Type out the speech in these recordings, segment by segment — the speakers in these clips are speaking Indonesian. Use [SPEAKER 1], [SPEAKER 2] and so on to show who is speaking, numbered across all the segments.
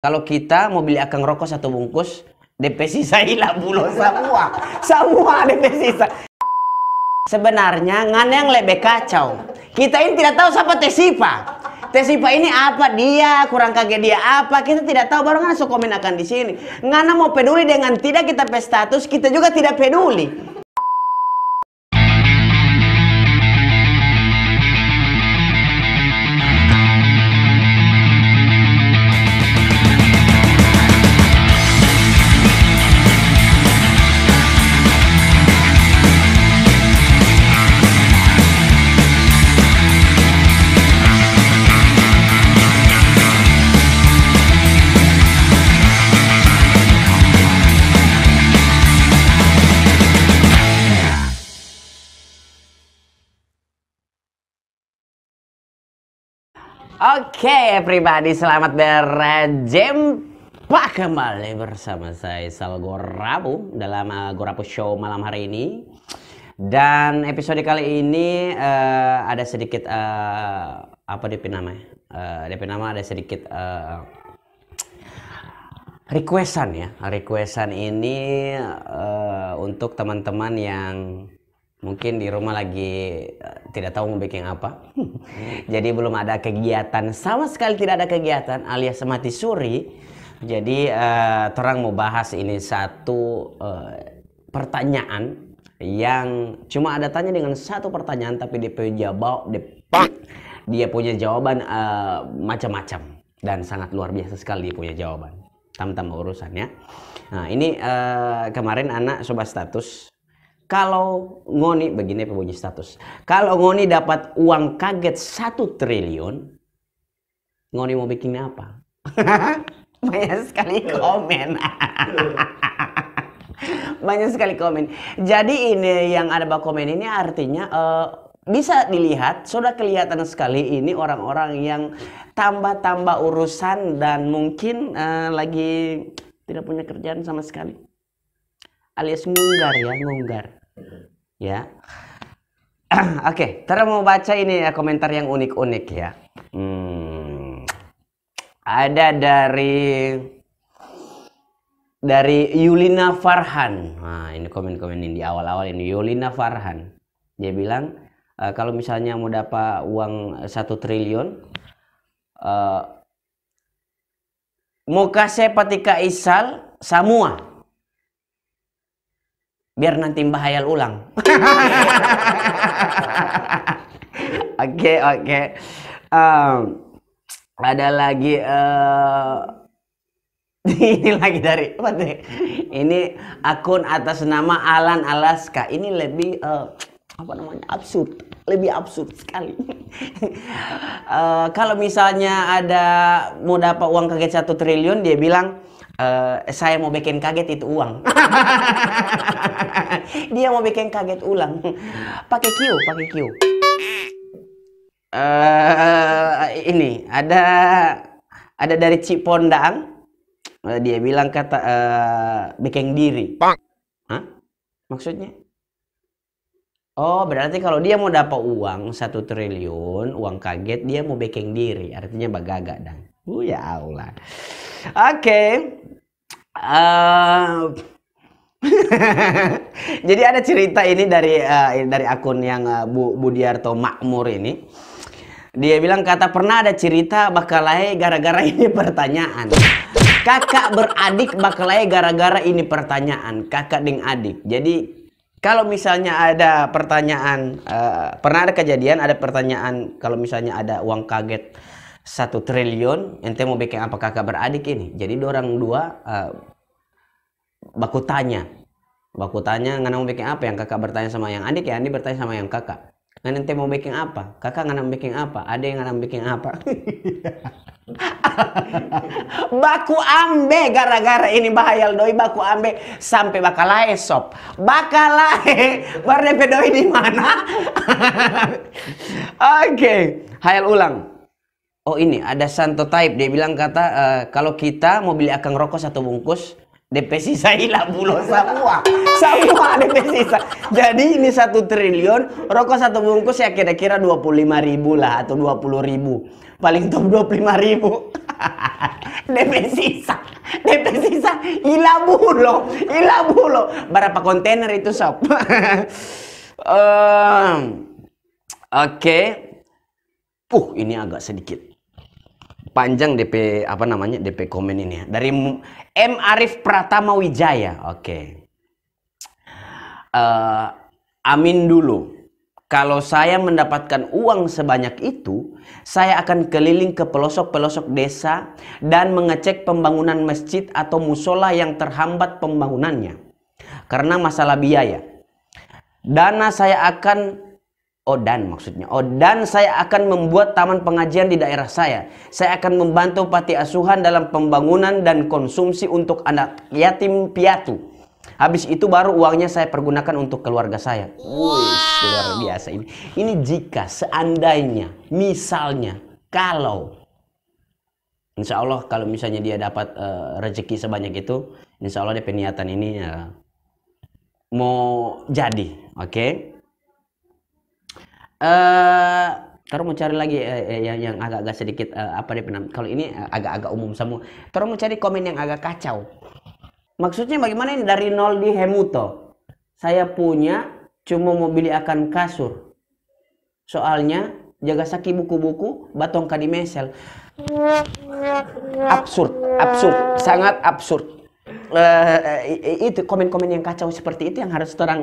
[SPEAKER 1] Kalau kita mau beli akang rokok satu bungkus, DP sisa hilang bulo semua DP sisa. Sebenarnya ngan yang lebih kacau. Kita ini tidak tahu siapa Tesipa. Tesipa ini apa dia, kurang kaget dia apa, kita tidak tahu. Baru ngan komen akan di sini. Ngana mau peduli dengan tidak kita pe status, kita juga tidak peduli. Oke, everybody, selamat berjumpa kembali bersama saya Salgo Rabu dalam Gorapu Show malam hari ini. Dan episode kali ini ada sedikit apa DP nama? DP nama ada sedikit requestan ya. Requestan ini untuk teman-teman yang mungkin di rumah lagi tidak tahu mau bikin apa. Jadi belum ada kegiatan, sama sekali tidak ada kegiatan alias mati suri. Jadi orang mau bahas ini satu pertanyaan yang cuma ada tanya dengan satu pertanyaan, tapi dia punya jawaban macam-macam dan sangat luar biasa sekali dia punya jawaban. Tam-tam urusannya. Nah ini kemarin anak coba status. Kalau Ngoni, begini pembunyi status. Kalau Ngoni dapat uang kaget 1 triliun, Ngoni mau bikin apa? Banyak sekali komen. Banyak sekali komen. Jadi ini yang ada bak komen ini artinya bisa dilihat, sudah kelihatan sekali ini orang-orang yang tambah-tambah urusan dan mungkin lagi tidak punya kerjaan sama sekali. Alias ngunggar ya, ngunggar. Ya. Oke, Tara mau baca ini ya komentar yang unik-unik ya. Ada dari Yulina Farhan. Nah, ini komen-komen ini di awal-awal ini Yulina Farhan. Dia bilang kalau misalnya mau dapat uang 1 triliun mau kasih patika isal semua. Biar nanti Mbah hayal ulang. Oke. Ada lagi ini lagi dari ini akun atas nama Alan Alaska. Ini lebih apa namanya, absurd, lebih absurd sekali. Kalau misalnya ada mau dapat uang kaget 1 triliun, dia bilang saya mau bikin kaget itu uang. Dia mau bikin kaget ulang. Pakai Q. Ini ada dari Cipondang. Dia bilang kata bikin diri. Hah? Maksudnya? Oh, berarti kalau dia mau dapat uang 1 triliun, uang kaget, dia mau bikin diri. Artinya bagagak dang. Ya Allah. Oke. Jadi ada cerita ini dari akun yang Budiarto Makmur ini. Dia bilang kata pernah ada cerita bakalai gara-gara ini pertanyaan. Kakak beradik bakalai gara-gara ini pertanyaan. Kakak dengan adik. Jadi kalau misalnya ada pertanyaan, pernah ada kejadian ada pertanyaan kalau misalnya ada uang kaget 1 triliun, ente mau bikin apa kakak beradik ini? Jadi orang dua baku tanya ngana mau bikin apa, yang kakak bertanya sama yang adik, ya adik bertanya sama yang kakak. Ngana ente mau bikin apa? Kakak ngana mau bikin apa? Adik ngana mau bikin apa? Baku ambe gara-gara ini bahayal doi, baku ambe sampai bakalae sop. Bakalae berde doi di mana? Oke, hayal ulang. Oh ini ada Santo Type, dia bilang kata kalau kita mau beli akang rokok 1 bungkus, DP sisa hilang bulo semua DP sisa. Jadi ini 1 triliun, rokok 1 bungkus ya kira-kira 25.000 lah atau 20.000, paling top 25.000. DP sisa ilabulo. Berapa kontainer itu sob? Oke. Ini agak sedikit panjang DP apa namanya DP komen ini ya. Dari M Arif Pratama Wijaya. Oke. Amin dulu. Kalau saya mendapatkan uang sebanyak itu, saya akan keliling ke pelosok-pelosok desa dan mengecek pembangunan masjid atau musola yang terhambat pembangunannya karena masalah biaya. Dan saya akan membuat taman pengajian di daerah saya. Saya akan membantu panti asuhan dalam pembangunan dan konsumsi untuk anak yatim piatu. Habis itu baru uangnya saya pergunakan untuk keluarga saya. Luar biasa ini. Ini jika, seandainya, misalnya, kalau insya Allah kalau misalnya dia dapat rezeki sebanyak itu, insya Allah dia peniatan ini mau jadi, oke? Terus mau cari lagi yang agak-agak sedikit kalau ini agak-agak umum semua. Terus mau cari komen yang agak kacau. Maksudnya bagaimana ini dari nol di Hemuto? Saya punya cuma mau beli akan kasur. Soalnya jaga saki buku-buku batong kadi mesel. Absurd, sangat absurd. Itu komen-komen yang kacau seperti itu yang harus orang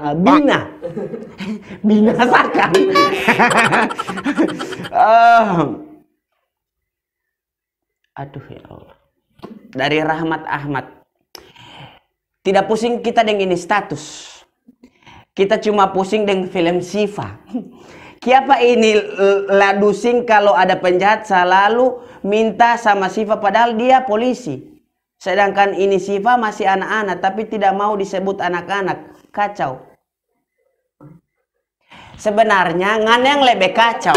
[SPEAKER 1] binasakan. Aduh ya Allah. Dari Rahmat Ahmad. Tidak pusing kita dengan ini status. Kita cuma pusing dengan film Siva. Kiapa ini ladusing kalau ada penjahat selalu minta sama Siva padahal dia polisi. Sedangkan ini Siva masih anak-anak tapi tidak mau disebut anak-anak. Kacau. Sebenarnya ngana yang lebih kacau.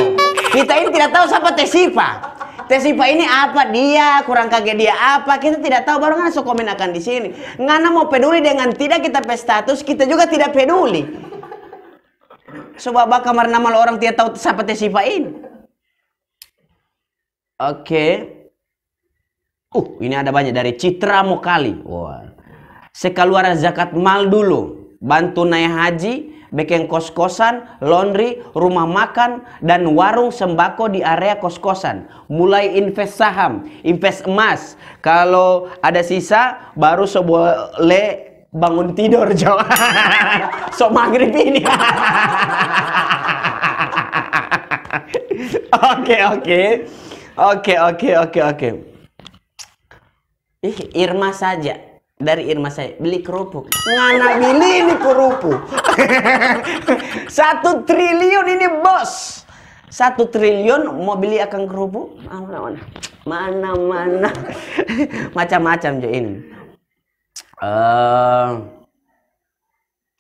[SPEAKER 1] Kita ini tidak tahu siapa Siva. Siva ini apa dia, kurang kaget dia apa, kita tidak tahu, baru ngana so komen akan di sini. Ngana mau peduli dengan tidak kita pe status, kita juga tidak peduli. Sebab kamar nama orang tidak tahu siapa Siva ini. Oke. Ini ada banyak dari Citra Mokali. Wah. Sekaluar zakat mal dulu, bantu naik haji, bikin kos-kosan, laundry, rumah makan, dan warung sembako di area kos-kosan. Mulai invest saham, invest emas. Kalau ada sisa, baru boleh bangun tidur. So maghrib ini. Oke. Irma saja. Dari Irma saya beli kerupuk. Ngana beli ini kerupuk. 1 triliun ini bos. 1 triliun mau beli akan kerupuk? Mana? Macam-macam je ini.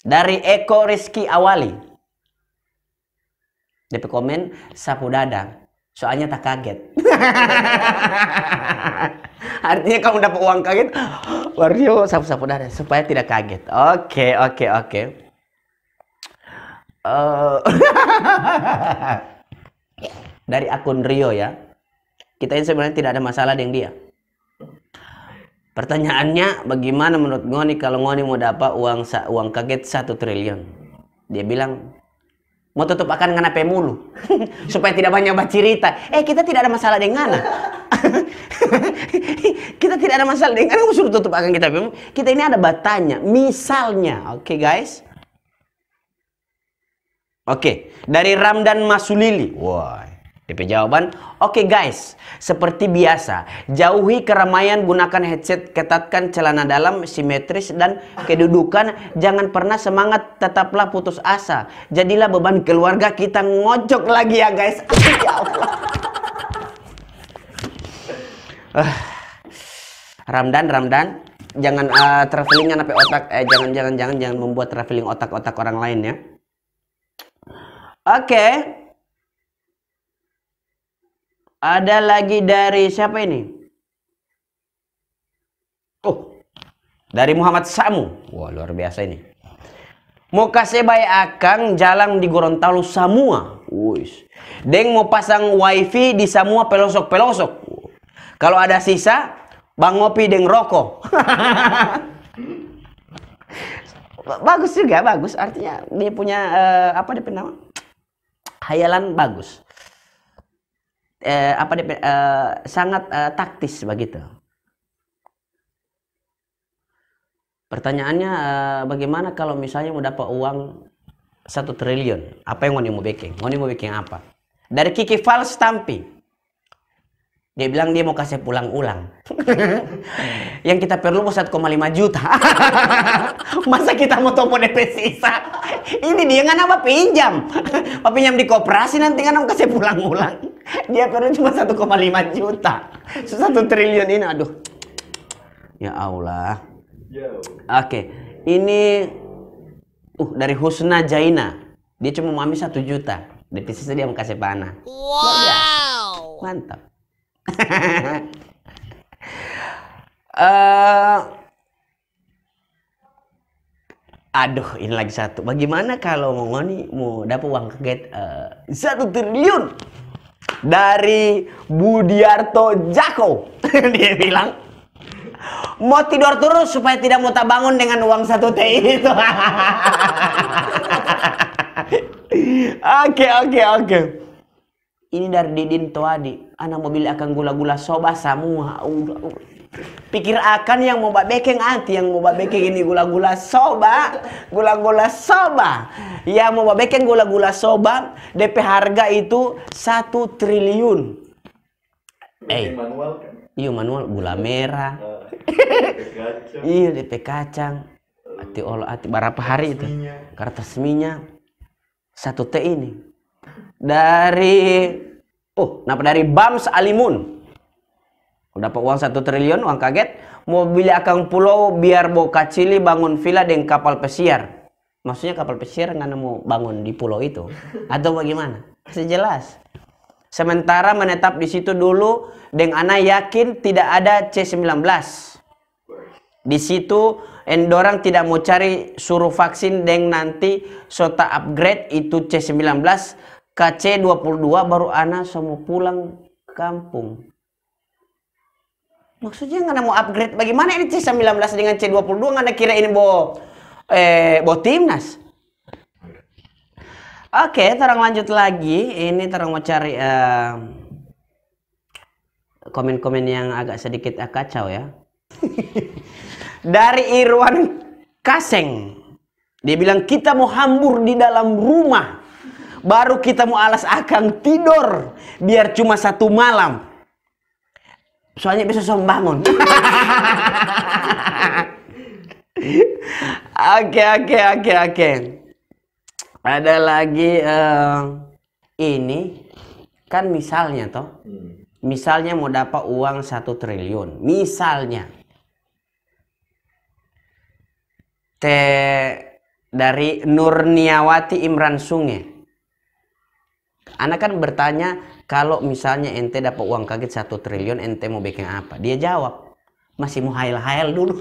[SPEAKER 1] Dari Eko Rizky Awali. DP komen sapu dada. Soalnya tak kaget. Artinya kamu dapat uang kaget, Wario sapu-sapu dada supaya tidak kaget. Oke. Dari akun Rio ya. Kita ini sebenarnya tidak ada masalah dengan dia. Pertanyaannya, bagaimana menurut Ngoni kalau Ngoni mau dapat uang kaget 1 triliun? Dia bilang, mau tutup akan ngana mulu supaya tidak banyak bercerita. Kita tidak ada masalah dengan ngana. Kita tidak ada masalah dengan ngana, suruh tutup akan kita. Kita ini ada batanya. Misalnya, oke guys. Oke, dari Ramdan Masulili. Wah, DP jawaban. Oke guys, seperti biasa, jauhi keramaian, gunakan headset, ketatkan celana dalam, simetris dan kedudukan. Jangan pernah semangat, tetaplah putus asa. Jadilah beban keluarga kita ngocok lagi ya guys. Ya Allah. Ramdan, jangan traveling apa otak, jangan membuat traveling otak-otak orang lain ya. Oke. Ada lagi dari siapa ini? Dari Muhammad Samu. Wah, luar biasa ini. Mau kasih bayi akang jalan di Gorontalo semua. Deng mau pasang wifi di semua pelosok-pelosok. Kalau ada sisa, Bang ngopi dengan rokok. Bagus juga, bagus. Artinya dia punya apa dia nama? Hayalan bagus. Sangat taktis begitu. Pertanyaannya bagaimana kalau misalnya mau dapat uang 1 triliun? Apa yang mau bikin? Mau bikin apa? Dari Kiki Fals Tampi. Dia bilang dia mau kasih pulang-ulang. Yang kita perlu mau 1,5 juta. Masa kita mau topo DP sisa? Ini dia nggak apa pinjam. Pinjam di koperasi nanti kan kasih pulang-ulang. Dia perlu cuma 1,5 juta. 1 triliun ini, aduh. Ya Allah. Oke, ini dari Husna Jaina. Dia cuma mau ambil 1 juta. DP sisa dia mau kasih panah. Wow. Mantap. Aduh, ini lagi satu. Bagaimana kalau mau dapat uang kaget 1 triliun dari Budiarto Jako? Dia bilang mau tidur terus supaya tidak mau tak bangun dengan uang 1 T itu. Oke. Ini dari Didin Toadi. Anak mobil akan gula-gula soba semua. Pikir akan yang mau bekeng anti, yang mau bekeng ini gula-gula soba. Gula-gula soba. Yang mau bekeng gula-gula soba, DP harga itu 1 triliun.
[SPEAKER 2] Manual kan?
[SPEAKER 1] Iya manual, gula merah. Iya DP kacang. Ati berapa hari itu? Kertas minyak. 1 T ini. Dari Bams Alimun. Dapat uang 1 triliun, uang kaget. Mau beli akang pulau biar mau kacili bangun villa dengan kapal pesiar. Maksudnya kapal pesiar nggak mau bangun di pulau itu atau bagaimana? Kasih jelas. Sementara menetap di situ dulu, dengan anak yakin tidak ada C19. Di situ endorang tidak mau cari suruh vaksin dan nanti sota upgrade itu C19 KC22 baru anak semua pulang kampung. Maksudnya nggak mau upgrade bagaimana ini C19 dengan C22 nggak kira ini bo timnas. Oke, terang lanjut lagi. Ini terang mau cari komen-komen yang agak sedikit kacau ya. Dari Irwan Kaseng. Dia bilang kita mau hambur di dalam rumah. Baru kita mau alas akang tidur. Biar cuma 1 malam. Soalnya bisa bangun. Oke. Ada lagi ini kan misalnya toh. Misalnya mau dapat uang 1 triliun. Misalnya. Dari Nurniawati Imran Sunge. Anak kan bertanya, kalau misalnya ente dapat uang kaget 1 triliun, ente mau bikin apa? Dia jawab, masih mau hayal-hayal dulu.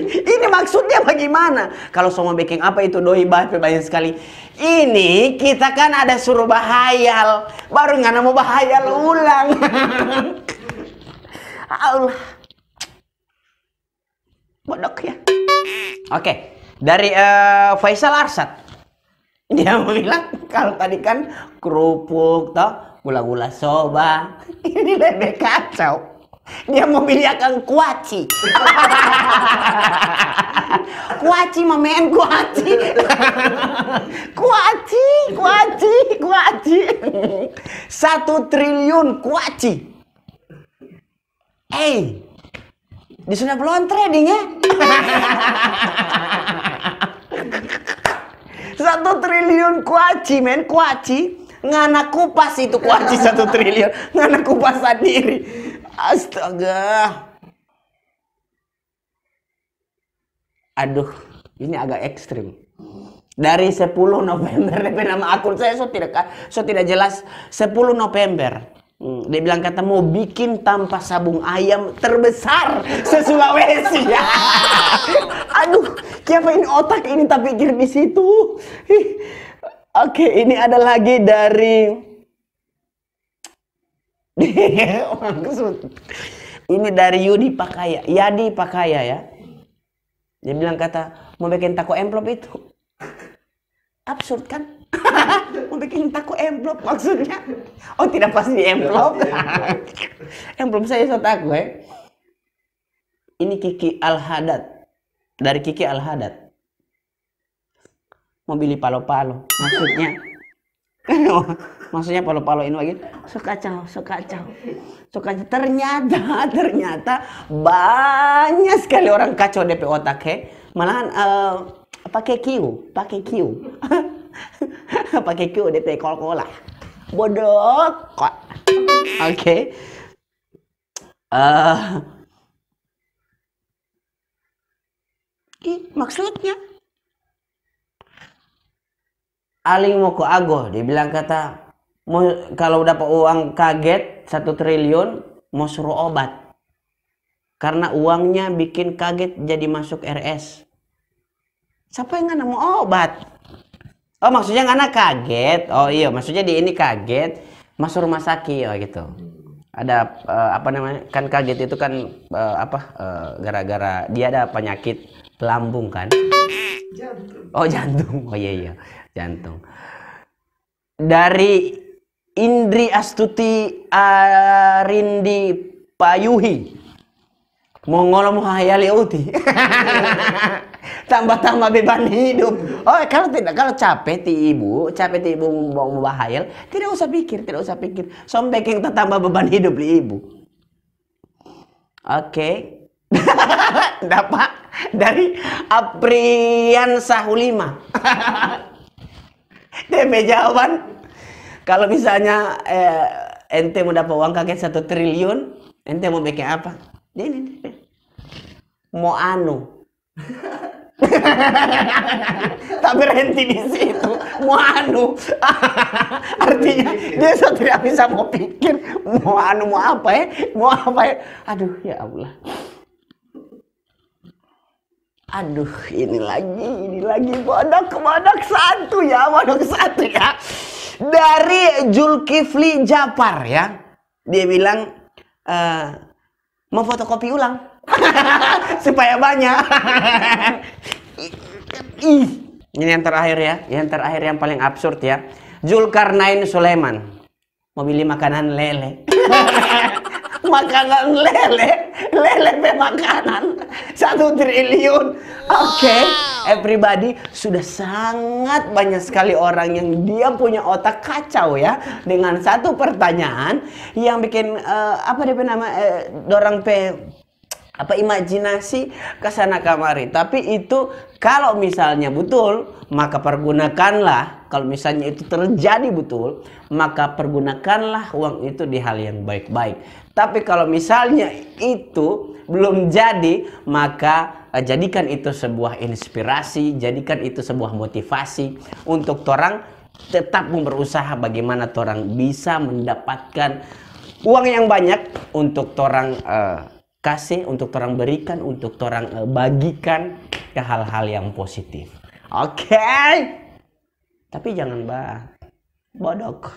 [SPEAKER 1] Ini maksudnya bagaimana? Kalau semua bikin apa itu doi banyak sekali. Ini kita kan ada suruh bahayal, baru nggak mau bahayal ulang. Allah. Bodok ya. Oke, dari Faisal Arsad. Dia mau bilang kalau tadi kan kerupuk toh, gula-gula soba. Ini lebih kacau. Dia mau beli akan kuaci. Kuaci mamen kuaci. Kuaci. 1 triliun kuaci. Di sudah belum trading ya? 1 triliun kuaci men, kuaci. Ngana kupas itu kuaci 1 triliun. Ngana kupas sendiri. Astaga. Aduh, ini agak ekstrim. Dari 10 November, nama akun saya so tidak jelas. 10 November. Dia bilang kata mau bikin tanpa sabung ayam terbesar se-Sulawesi. Aduh, siapa ini otak ini tak pikir di situ. Oke, ini ada lagi dari Maksud ini dari Yudi Pakaya, Yadi Pakaya ya. Dia bilang kata mau bikin tako amplop itu. Absurd kan? Mau bikin tako amplop maksudnya. Oh tidak pasti amplop. Amplop saya so tako Ini Kiki Al-Hadad. Dari Kiki Al-Hadad. Mau beli palo-palo maksudnya. Maksudnya palo-palo ini lagi. So kacau. Ternyata banyak sekali orang kacau DP otak malahan pakai Q. pakai Q DP kol-kola. Bodoh kok. Oke. Maksudnya Aling mau ke Ago, dia bilang kata mau kalau dapat uang kaget 1 triliun mau suruh obat karena uangnya bikin kaget jadi masuk RS. Siapa yang ngana mau obat? Oh maksudnya ngana kaget. Oh iya maksudnya di ini kaget masuk rumah sakit gitu. Ada apa namanya kan kaget itu kan gara-gara dia ada penyakit lambung kan.
[SPEAKER 2] Jantung.
[SPEAKER 1] Oh jantung. Oh iya jantung. Dari Indri Astuti Arindi Payuhi mau ngolong hayali uti. Tambah beban hidup. Oh kalau capek ti ibu mau bahayal tidak usah pikir. Sampai kita tambah beban hidup di ibu. Oke. Dapat dari Aprian Sahulima. DP jawaban kalau misalnya ente mau dapat uang kaget 1 triliun ente mau bikin apa? Ini mau anu. Tapi renti di situ mau anu. Artinya dia tidak bisa mau pikir mau anu mau apa ya. Aduh ya Allah. Aduh ini lagi bodok satu ya. Dari Zulkifli Japar ya. Dia bilang mau fotokopi ulang supaya banyak. Ini yang terakhir ya. Yang terakhir yang paling absurd ya. Zulkarnain Sulaiman mau beli makanan lele. Makanan lele pe makanan 1 triliun. Oke, everybody, sudah sangat banyak sekali orang yang dia punya otak kacau ya dengan satu pertanyaan yang bikin dorang pe imajinasi kesana kamari. Tapi itu kalau misalnya betul maka pergunakanlah. Kalau misalnya itu terjadi betul maka pergunakanlah uang itu di hal yang baik-baik. Tapi kalau misalnya itu belum jadi maka jadikan itu sebuah inspirasi, jadikan itu sebuah motivasi untuk orang tetap berusaha bagaimana orang bisa mendapatkan uang yang banyak untuk orang kasih, untuk orang berikan, untuk orang bagikan ke hal-hal yang positif. Oke. Tapi jangan bodok.